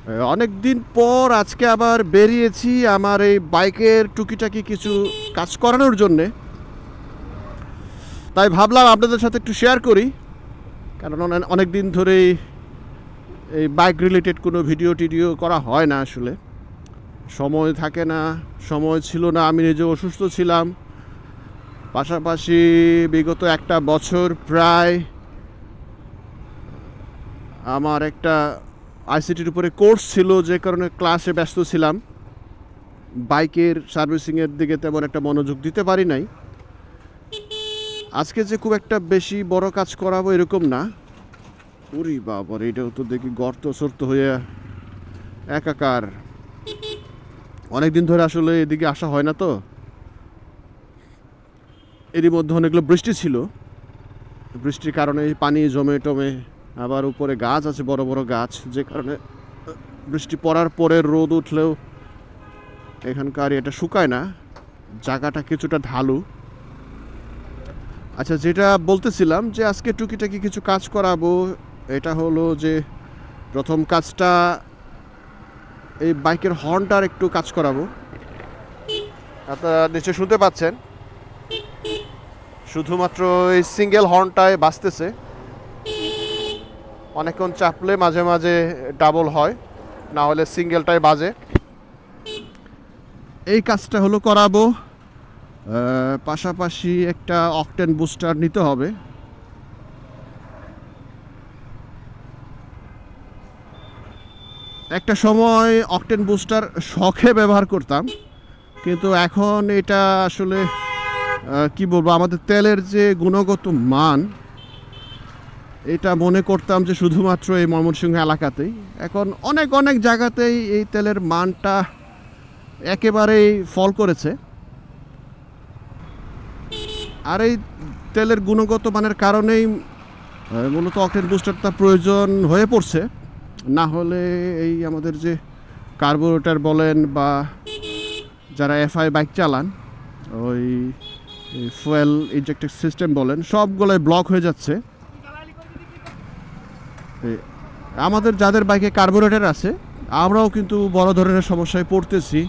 অনেক দিন পর আজকে আবার বেরিয়েছি আমার এই বাইকের টুকিটাকি কিছু কাজ করানোর জন্যে। তাই ভাবলাম আপনাদের সাথে একটু শেয়ার করি, কারণ অনেক দিন ধরেই এই বাইক রিলেটেড কোনো ভিডিও টিডিও করা হয় না। আসলে সময় থাকে না, সময় ছিল না, আমি নিজে অসুস্থ ছিলাম। পাশাপাশি বিগত একটা বছর প্রায় আমার একটা আইসিটির উপরে কোর্স ছিল, যে কারণে ক্লাসে ব্যস্ত ছিলাম। বাইকের সার্ভিসিংয়ের দিকে তেমন একটা মনোযোগ দিতে পারি নাই। আজকে যে খুব একটা বেশি বড় কাজ করাবো এরকম না। উরি বাবার, এটাও তো দেখি গর্ত সর্ত হয়ে একাকার। অনেক দিন ধরে আসলে এদিকে আসা হয় না, তো এরই মধ্যে অনেকগুলো বৃষ্টি ছিল, বৃষ্টির কারণে পানি জমে টমে, আবার উপরে গাছ আছে, বড় বড় গাছ, যে কারণে বৃষ্টি পড়ার পরে রোদ উঠলেও এখানকার এটা শুকায় না, জায়গাটা কিছুটা ঢালু। আচ্ছা, যেটা বলতেছিলাম যে আজকে টুকিটাকি কিছু কাজ করাবো, এটা হলো যে প্রথম কাজটা এই বাইকের হর্নটার একটু কাজ করাবো। আপনারা নিচে শুনতে পাচ্ছেন, শুধুমাত্র এই সিঙ্গেল হর্নটায় বাজতেছে। অনেকক্ষণ চাপলে মাঝে মাঝে ডাবল হয়, না হলে সিঙ্গেলটাই বাজে। এই কাজটা হলো করাবো। পাশাপাশি একটা অকটেন বুস্টার নিতে হবে। একটা সময় অকটেন বুস্টার শখে ব্যবহার করতাম, কিন্তু এখন এটা আসলে কি বলবো, আমাদের তেলের যে গুণগত মান, এটা মনে করতাম যে শুধুমাত্র এই ময়মনসিংহ এলাকাতেই। এখন অনেক অনেক জায়গাতেই এই তেলের মানটা একেবারেই ফল করেছে। আর এই তেলের গুণগত মানের কারণেই মূলত অকটেন বুস্টারটা প্রয়োজন হয়ে পড়ছে। না হলে এই আমাদের যে কার্বোরেটর বলেন বা যারা এফআই বাইক চালান, ওই ফুয়েল ইনজেক্টেড সিস্টেম বলেন, সবগুলোই ব্লক হয়ে যাচ্ছে। আমাদের যাদের বাইকে কার্বোরেটর আছে, আমরাও কিন্তু বড় ধরনের সমস্যায় পড়তেছি।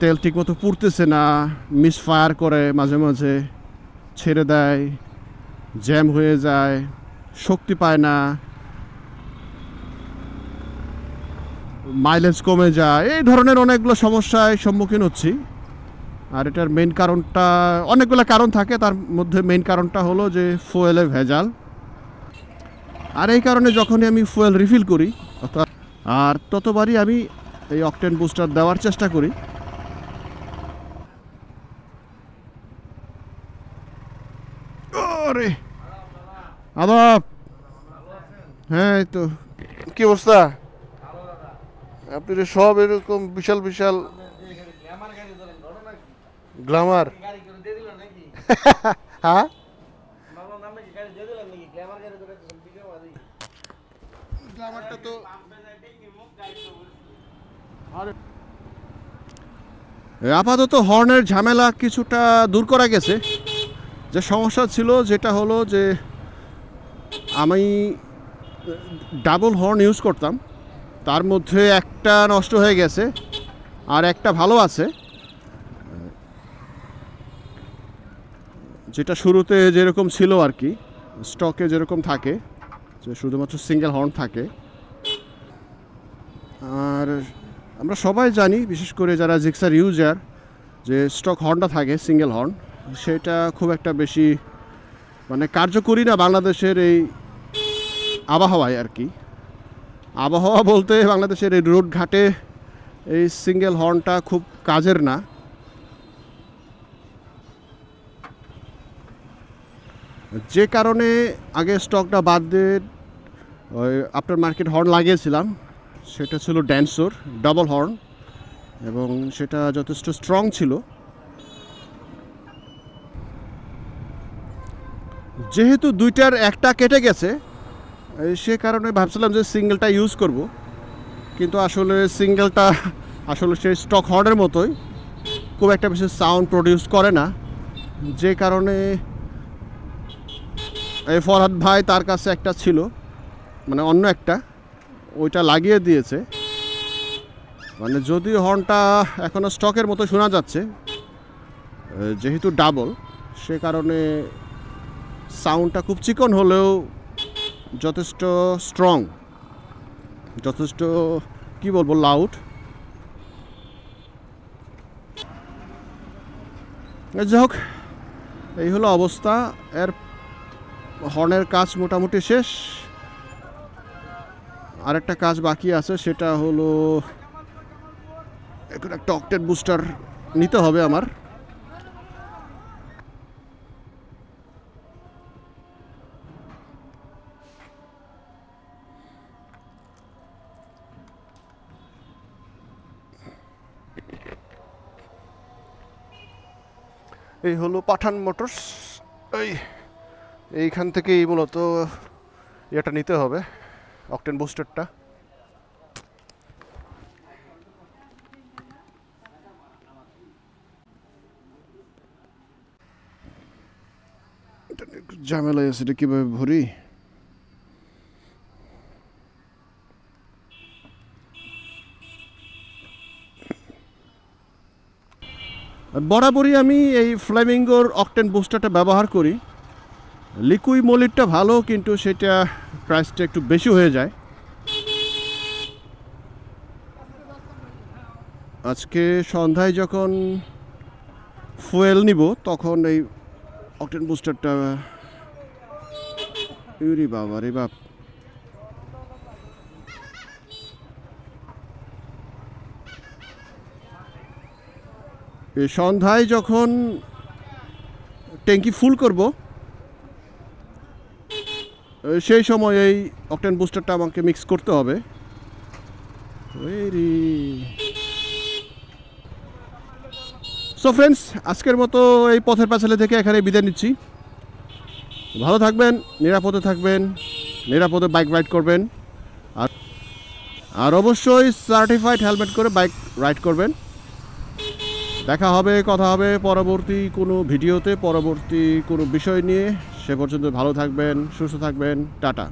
তেল ঠিকমতো পুড়তেছে না, মিসফায়ার করে, মাঝে মাঝে ছেড়ে দেয়, জ্যাম হয়ে যায়, শক্তি পায় না, মাইলেজ কমে যায়, এই ধরনের অনেকগুলো সমস্যায় সম্মুখীন হচ্ছি। আর এটার মেইন কারণটা, অনেকগুলো কারণ থাকে, তার মধ্যে মেইন কারণটা হলো যে ফুয়েলে ভেজাল। আর এই কারণে যখনই আমি ফুয়েল রিফিল করি, আর ততবারই আমি এই অকটেন বুস্টার দেওয়ার চেষ্টা করি। আরে আদাব, হ্যাঁ, এই তো। কি অবস্থা? আপনি সব এরকম বিশাল বিশাল গ্ল্যামার, হ্যাঁ, গ্ল্যামারটা তো আপাতত হর্নের ঝামেলা কিছুটা দূর করা গেছে। যে সমস্যা ছিল, যেটা হলো যে আমি ডাবল হর্ন ইউজ করতাম, তার মধ্যে একটা নষ্ট হয়ে গেছে আর একটা ভালো আছে। যেটা শুরুতে যেরকম ছিল আর কি, স্টকে যেরকম থাকে, যে শুধুমাত্র সিঙ্গেল হর্ন থাকে। আর আমরা সবাই জানি, বিশেষ করে যারা জিক্সার ইউজার, যে স্টক হর্নটা থাকে সিঙ্গেল হর্ন, সেটা খুব একটা বেশি মানে কার্যকরী না বাংলাদেশের এই আবহাওয়ায় আর কি। আবহাওয়া বলতে বাংলাদেশের এই রোড ঘাটে এই সিঙ্গেল হর্নটা খুব কাজের না। যে কারণে আগে স্টকটা বাদ দিয়ে ওই আফটার মার্কেট হর্ন লাগিয়েছিলাম। সেটা ছিল ড্যান্সোর ডাবল হর্ন, এবং সেটা যথেষ্ট স্ট্রং ছিল। যেহেতু দুইটার একটা কেটে গেছে, সে কারণে ভাবছিলাম যে সিঙ্গেলটা ইউজ করব, কিন্তু আসলে সিঙ্গেলটা আসলে সেই স্টক হর্নের মতোই খুব একটা বেশি সাউন্ড প্রডিউস করে না। যে কারণে এই ফরহাদ ভাই, তার কাছে একটা ছিল, মানে অন্য একটা, ওইটা লাগিয়ে দিয়েছে। মানে যদিও হর্নটা এখনও স্টকের মতো শোনা যাচ্ছে, যেহেতু ডাবল, সে কারণে সাউন্ডটা খুব চিকন হলেও যথেষ্ট স্ট্রং, যথেষ্ট কি বলবো লাউড। যাই হোক, এই হলো অবস্থা। এর হর্নের কাজ মোটামুটি শেষ। আরেকটা কাজ বাকি আছে, সেটা হলো এখন একটা অক্টেন বুস্টার নিতে হবে আমার। এই হলো পাঠান মোটরস। এইখান থেকেই মূলত এটা নিতে হবে, অক্টেন বুস্টারটা। ঝামেলা আছে, এটা কীভাবে ভরি? বরাবরই আমি এই ফ্লেমিঙ্গোর অক্টেন বুস্টারটা ব্যবহার করি। লিকুইড মোলিডটা ভালো, কিন্তু সেটা প্রাইসটা একটু বেশি হয়ে যায়। আজকে সন্ধ্যায় যখন ফুয়েল নিব তখন এই অক্টেন বুস্টারটা, ইউরি বাবা রে বাপ, এই সন্ধ্যায় যখন ট্যাঙ্কি ফুল করব সেই সময় এই অক্টেন বুস্টারটা আমাকে মিক্স করতে হবে। সো ফ্রেন্ডস, আজকের মতো এই পথের পাঁচালী থেকে এখানে বিদায় নিচ্ছি। ভালো থাকবেন, নিরাপদে থাকবেন, নিরাপদে বাইক রাইড করবেন, আর অবশ্যই সার্টিফাইড হেলমেট করে বাইক রাইড করবেন। দেখা হবে, কথা হবে পরবর্তী কোনো ভিডিওতে, পরবর্তী কোনো বিষয় নিয়ে। সে পর্যন্ত ভালো থাকবেন, সুস্থ থাকবেন। টাটা।